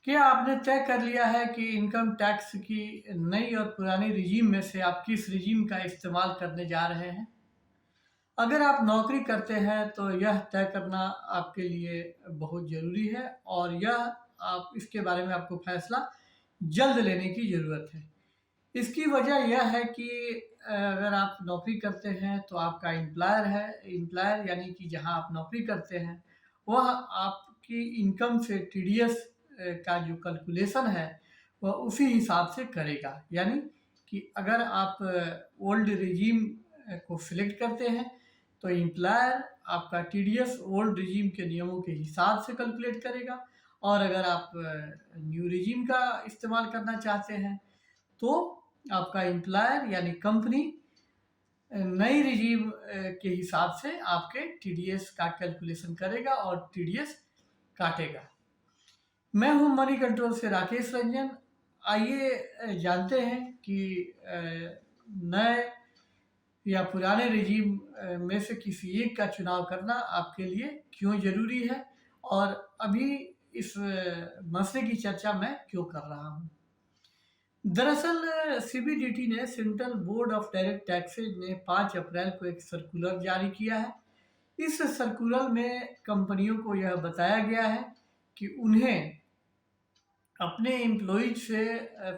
क्या आपने तय कर लिया है कि इनकम टैक्स की नई और पुरानी रिजीम में से आप किस रिजीम का इस्तेमाल करने जा रहे हैं? अगर आप नौकरी करते हैं तो यह तय करना आपके लिए बहुत ज़रूरी है और यह आप इसके बारे में आपको फैसला जल्द लेने की ज़रूरत है। इसकी वजह यह है कि अगर आप नौकरी करते हैं तो आपका एम्प्लॉयर यानी कि जहाँ आप नौकरी करते हैं, वह आपकी इनकम से टीडीएस का जो कैलकुलेशन है, वह उसी हिसाब से करेगा। यानी कि अगर आप ओल्ड रिजीम को सिलेक्ट करते हैं, तो एम्प्लॉयर आपका टीडीएस ओल्ड रिजीम के नियमों के हिसाब से कैलकुलेट करेगा और अगर आप न्यू रिजीम का इस्तेमाल करना चाहते हैं, तो आपका एम्प्लॉयर यानी कंपनी नई रिजीम के हिसाब से आपके टीडीएस का कैलकुलेशन करेगा और टीडीएस काटेगा। मैं हूं मनी कंट्रोल से राकेश रंजन। आइए जानते हैं कि नए या पुराने रिजीम में से किसी एक का चुनाव करना आपके लिए क्यों ज़रूरी है और अभी इस मसले की चर्चा मैं क्यों कर रहा हूं। दरअसल सीबीडीटी ने central board of direct taxes ने 5 अप्रैल को एक सर्कुलर जारी किया है। इस सर्कुलर में कंपनियों को यह बताया गया है कि उन्हें अपने एम्प्लॉइज से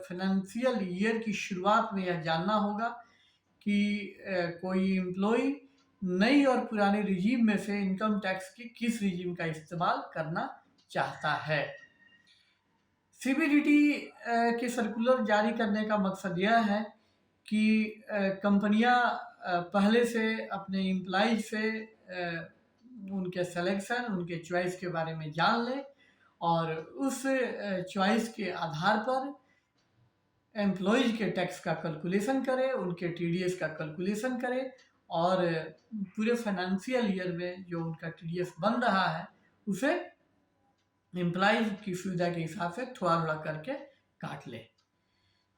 फाइनेंशियल ईयर की शुरुआत में यह जानना होगा कि कोई एम्प्लॉय नई और पुरानी रिजीम में से इनकम टैक्स की किस रिजीम का इस्तेमाल करना चाहता है। सीबीडीटी के सर्कुलर जारी करने का मकसद यह है कि कंपनियां पहले से अपने एम्प्लॉइज से उनके सिलेक्शन, उनके चॉइस के बारे में जान लें और उस चॉइस के आधार पर एम्प्लॉइज के टैक्स का कैलकुलेशन करें, उनके टीडीएस का कैलकुलेशन करें और पूरे फाइनेंशियल ईयर में जो उनका टीडीएस बन रहा है, उसे एम्प्लॉइज की सुविधा के हिसाब से थोड़ा-थोड़ा करके काट लें।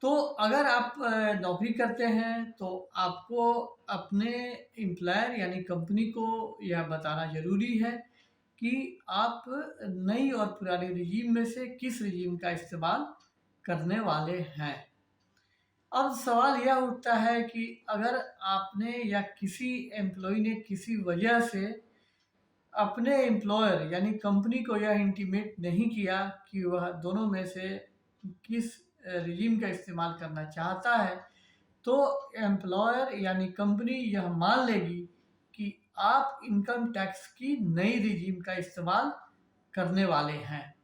तो अगर आप नौकरी करते हैं तो आपको अपने एम्प्लॉयर यानी कंपनी को यह बताना ज़रूरी है कि आप नई और पुरानी रिजीम में से किस रिजीम का इस्तेमाल करने वाले हैं। अब सवाल यह उठता है कि अगर आपने या किसी एम्प्लॉय ने किसी वजह से अपने एम्प्लॉयर यानी कंपनी को यह इंटीमेट नहीं किया कि वह दोनों में से किस रिजीम का इस्तेमाल करना चाहता है, तो एम्प्लॉयर यानी कंपनी यह मान लेगी कि आप इनकम टैक्स की नई रिजीम का इस्तेमाल करने वाले हैं।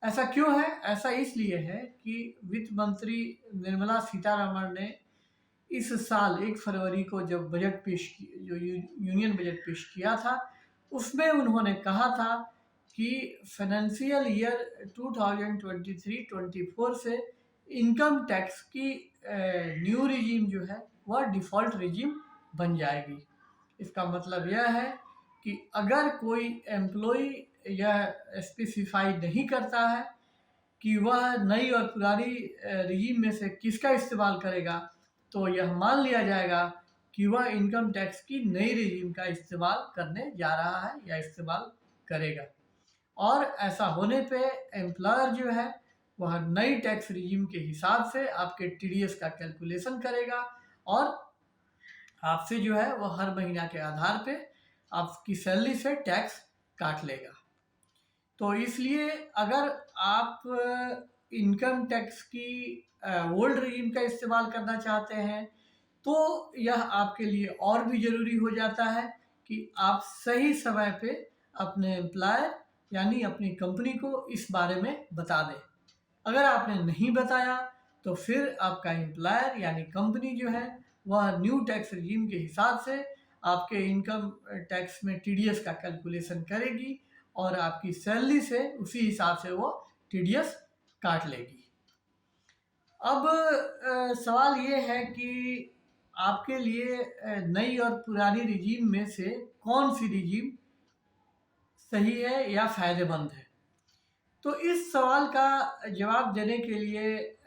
ऐसा क्यों है? ऐसा इसलिए है कि वित्त मंत्री निर्मला सीतारमण ने इस साल 1 फरवरी को जब बजट पेश की जो यूनियन बजट पेश किया था, उसमें उन्होंने कहा था कि फाइनेंशियल ईयर 2023-24 से इनकम टैक्स की न्यू रिजीम जो है वह डिफ़ॉल्ट रिजीम बन जाएगी। इसका मतलब यह है कि अगर कोई एम्प्लॉई यह स्पेसिफ़ाई नहीं करता है कि वह नई और पुरानी रिजीम में से किसका इस्तेमाल करेगा, तो यह मान लिया जाएगा कि वह इनकम टैक्स की नई रिजीम का इस्तेमाल करने जा रहा है या इस्तेमाल करेगा। और ऐसा होने पे एम्प्लॉयर जो है वह नई टैक्स रिजीम के हिसाब से आपके टीडीएस का कैलकुलेशन करेगा और आपसे जो है वह हर महीना के आधार पे आपकी सैलरी से टैक्स काट लेगा। तो इसलिए अगर आप इनकम टैक्स की ओल्ड रिजीम का इस्तेमाल करना चाहते हैं, तो यह आपके लिए और भी ज़रूरी हो जाता है कि आप सही समय पे अपने एम्प्लॉयर यानी अपनी कंपनी को इस बारे में बता दें। अगर आपने नहीं बताया, तो फिर आपका एम्प्लॉयर यानी कंपनी जो है, वह न्यू टैक्स रिजीम के हिसाब से आपके इनकम टैक्स में टीडीएस का कैलकुलेशन करेगी और आपकी सैलरी से उसी हिसाब से वो टीडीएस काट लेगी। अब सवाल ये है कि आपके लिए नई और पुरानी रिजीम में से कौन सी रिजीम सही है या फ़ायदेमंद है? तो इस सवाल का जवाब देने के लिए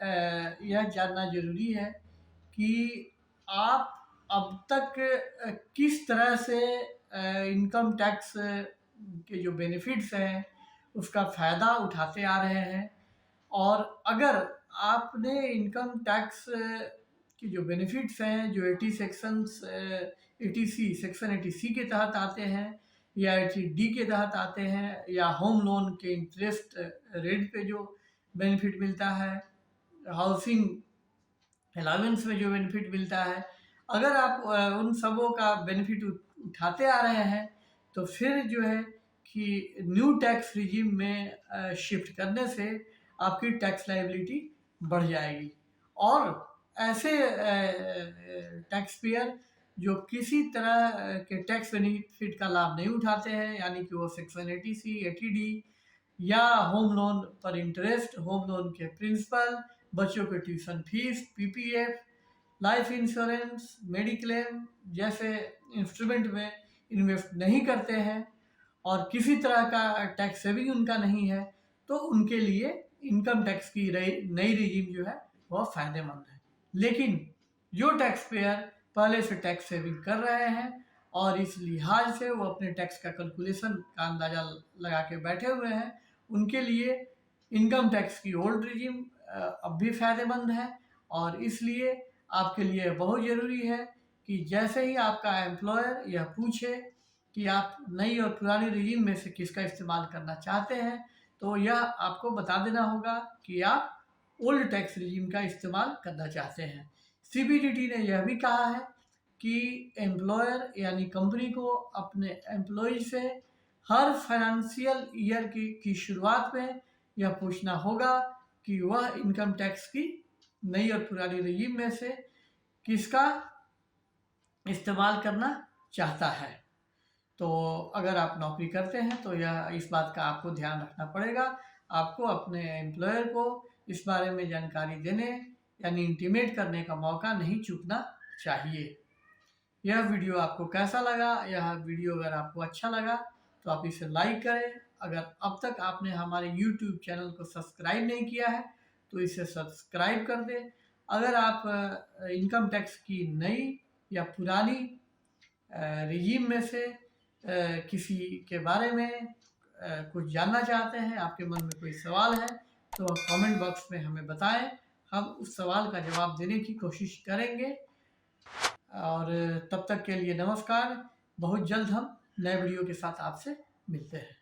यह जानना ज़रूरी है कि आप अब तक किस तरह से इनकम टैक्स के जो बेनिफिट्स हैं, उसका फ़ायदा उठाते आ रहे हैं और अगर आपने इनकम टैक्स की जो बेनिफिट्स हैं जो 80 सेक्शन 80C के तहत आते हैं या 80D के तहत आते हैं या होम लोन के इंटरेस्ट रेट पे जो बेनिफिट मिलता है, हाउसिंग अलाउंस में जो बेनिफिट मिलता है, अगर आप उन सबों का बेनिफिट उठाते आ रहे हैं तो फिर जो है कि न्यू टैक्स रिजीम में शिफ्ट करने से आपकी टैक्स लायबिलिटी बढ़ जाएगी। और ऐसे टैक्स पेयर जो किसी तरह के टैक्स बेनिफिट का लाभ नहीं उठाते हैं, यानी कि वो सेक्शन 80C 80D या होम लोन पर इंटरेस्ट, होम लोन के प्रिंसिपल, बच्चों के tuition fees, PPF, life insurance, mediclaim जैसे इंस्ट्रूमेंट में इन्वेस्ट नहीं करते हैं और किसी तरह का टैक्स सेविंग उनका नहीं है, तो उनके लिए इनकम टैक्स की नई रिजीम जो है वह फ़ायदेमंद है। लेकिन जो टैक्स पेयर पहले से टैक्स सेविंग कर रहे हैं और इस लिहाज से वो अपने टैक्स का कैलकुलेशन का अंदाज़ा लगा के बैठे हुए हैं, उनके लिए इनकम टैक्स की ओल्ड रिजीम अब भी फ़ायदेमंद है। और इसलिए आपके लिए बहुत ज़रूरी है कि जैसे ही आपका एम्प्लॉयर यह पूछे कि आप नई और पुरानी रिजीम में से किसका इस्तेमाल करना चाहते हैं, तो यह आपको बता देना होगा कि आप ओल्ड टैक्स रिजीम का इस्तेमाल करना चाहते हैं। सीबीडीटी ने यह भी कहा है कि एम्प्लॉयर यानी कंपनी को अपने एम्प्लॉय से हर फाइनेंशियल ईयर की शुरुआत में यह पूछना होगा कि वह इनकम टैक्स की नई और पुरानी रिजीम में से किसका इस्तेमाल करना चाहता है। तो अगर आप नौकरी करते हैं तो यह इस बात का आपको ध्यान रखना पड़ेगा। आपको अपने एम्प्लॉयर को इस बारे में जानकारी देने यानी इंटीमेट करने का मौका नहीं चूकना चाहिए। यह वीडियो आपको कैसा लगा? यह वीडियो अगर आपको अच्छा लगा तो आप इसे लाइक करें। अगर अब तक आपने हमारे YouTube चैनल को सब्सक्राइब नहीं किया है तो इसे सब्सक्राइब कर दें। अगर आप इनकम टैक्स की नई या पुरानी रिजीम में से किसी के बारे में कुछ जानना चाहते हैं, आपके मन में कोई सवाल है, तो कमेंट बॉक्स में हमें बताएं। हम उस सवाल का जवाब देने की कोशिश करेंगे। और तब तक के लिए नमस्कार। बहुत जल्द हम नए वीडियो के साथ आपसे मिलते हैं।